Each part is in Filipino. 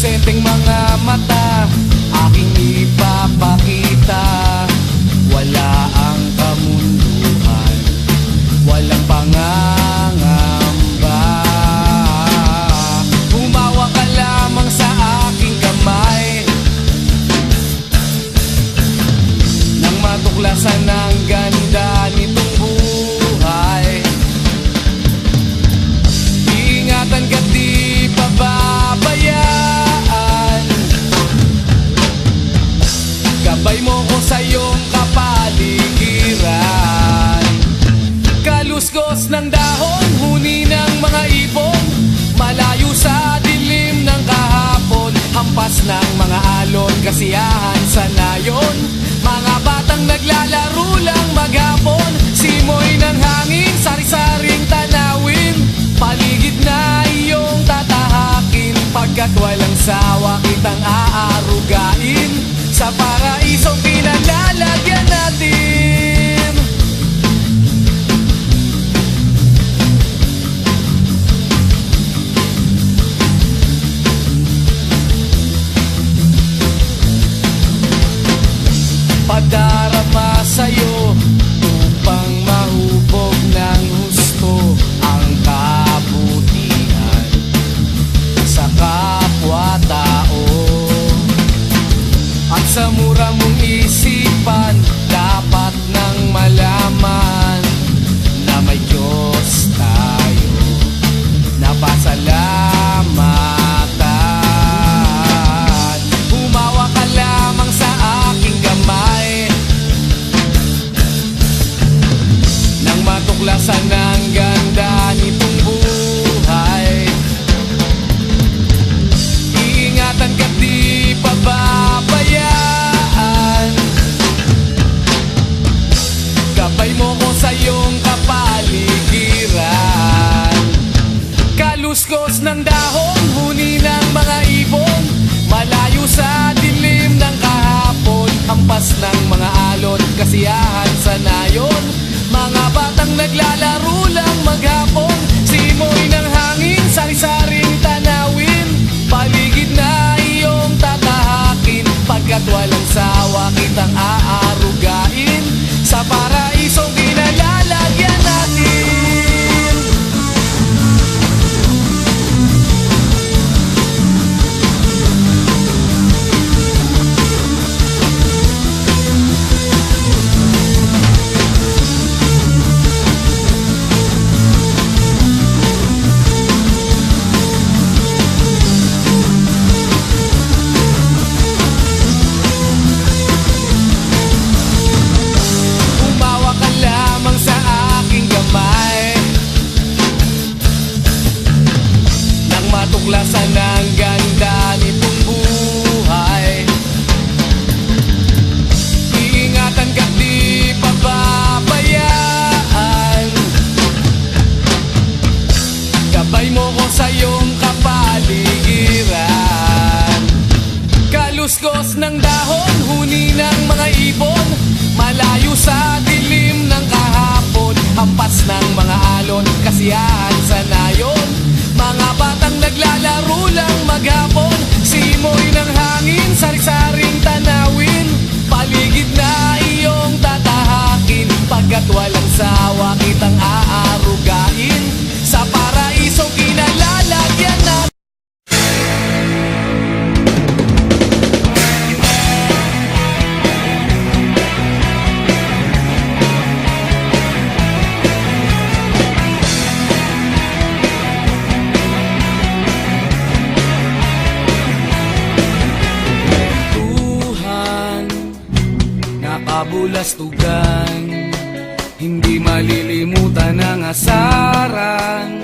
inosenteng mga mata aking ipapakita. Wala ang kamunduhan, walang pangangamba. Humawa ka lamang sa aking kamay nang matuklasan ang ganda nitong buhay. Iingatan ka't di pababayaan. Gabay mo ko sa iyong kapaligiran. Kaluskos ng dahon, huni ng mga ibon, malayo sa dilim ng kahapon. Hampas ng mga alon, kasiyahan sa nayon. Mga batang naglalaro lang maghapon. Simoy ng hangin, sari-saring tanawin. Paligid na iyong tatahakin. Pagkat walang sawa kitang aarugain. Sa paraisong pinalalagyan natin. Padarama sa'yo upang mahubog ng husto ang kabutihan sa kapwa-tao. At sa mura mong isipan, dapat nang malaman na may Diyos tayo na pasalamatan. Humawa ka lamang sa aking kamay nang matuklasan ang ganda nitong buhay. Iingatan ka't di pababayaan. Gabay mo ko sa iyong kapaligiran. Kaluskos ng dahon, huni ng mga ibon, malayo sa dilim ng kahapon. Hampas ng mga alon, kasiyahan sa nayon. Mga batang naglalaro lang maghapon. Simoy ng hangin, sari-saring tanawin. Paligid na iyong tatahakin. Pagkat walang sawa kitang aarugain. Sa paraisong pinalalagyan natin. Humawa ka lamang sa aking kamay nang matuklasan ang ganda nitong buhay. Iingatan ka't di pababayaan. Gabay mo ko sa iyong kapaligiran. Kaluskos ng dahon, huni ng mga ibon, malayo sa dilim ng kahapon. Hampas ng mga alon, kasiyahan sa nayon. Mga batang naglalaro lang maghapon. Simoy ng hangin, sari-saring tanawin. Paligid na iyong tatahakin. Pagkat walang sawa kitang aarugain. Sa paraisong pinalalagyan natin. Tuhan, nakabulastugan, hindi malilimutan ang asaran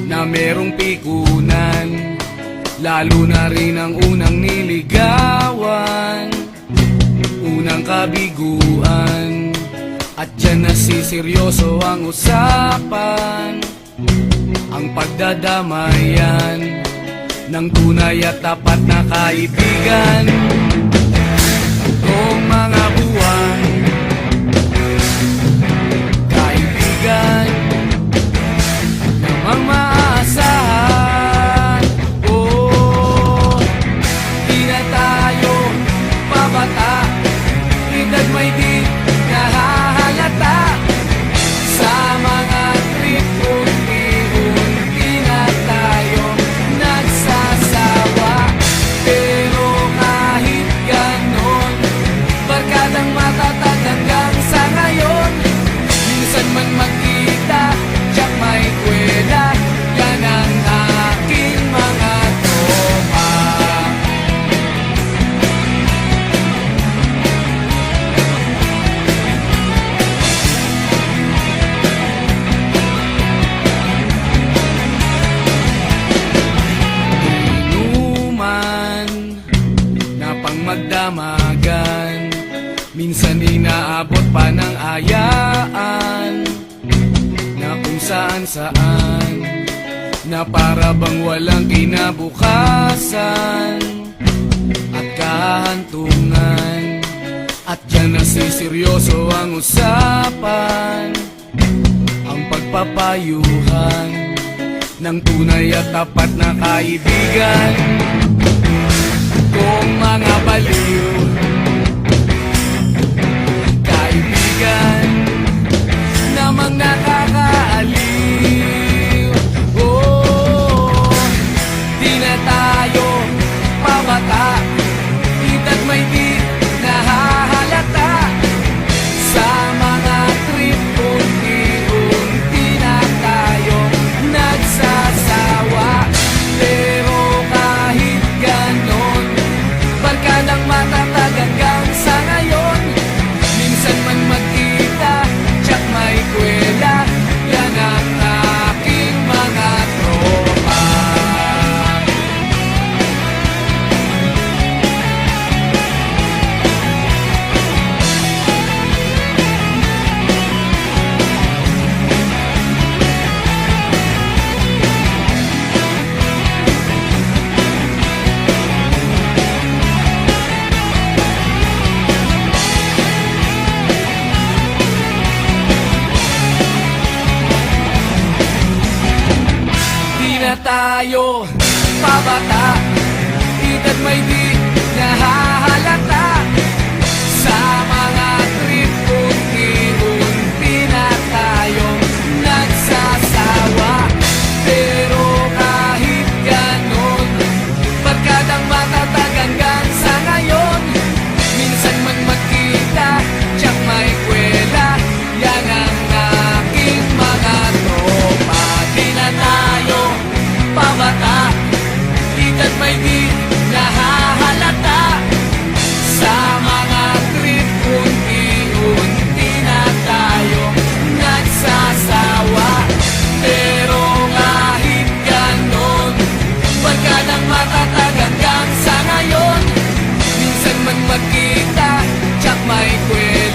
na merong pikunan, lalo na rin ang unang niligawan, unang kabiguan. At dyan nasiseryoso ang usapan, ang pagdadamayan ng tunay at tapat na kaibigan. Kung mga buwan, kaibigan namang maaasahan. Oh, panangayaan na kung saan na para bang walang kinabukasan at kahantungan. At dyan nasiseryoso ang usapan, ang pagpapayuhan ng tunay at tapat na kaibigan. Kung mga baliw, kaibigan namang nakakaaliw. Oh, di na tayo pabata, ita't may di nahahalata. Sa mga trip unti-unti na tayong nagsasawa. Pero kahit ganon, barkadang matatag hanggang sa ngayon. Minsan man magkita, tsak may kwela, yan ang aking mga tropa. Di na tayo pabata, ita't may di nahahalata. Sa mga trip unti-unti na tayong nagsasawa. Pero kahit ganon, barkadang matatag hanggang sa ngayon. Minsan man magkita, tsak may kwela, yan ang aking mga tropa. Di na tayo pabata, ita't may di nahahalata. Sa mga trip unti-unti na tayong nagsasawa. Pero kahit ganon, barkadang matatag hanggang sa ngayon. Minsan man magkita, tsak may kwela,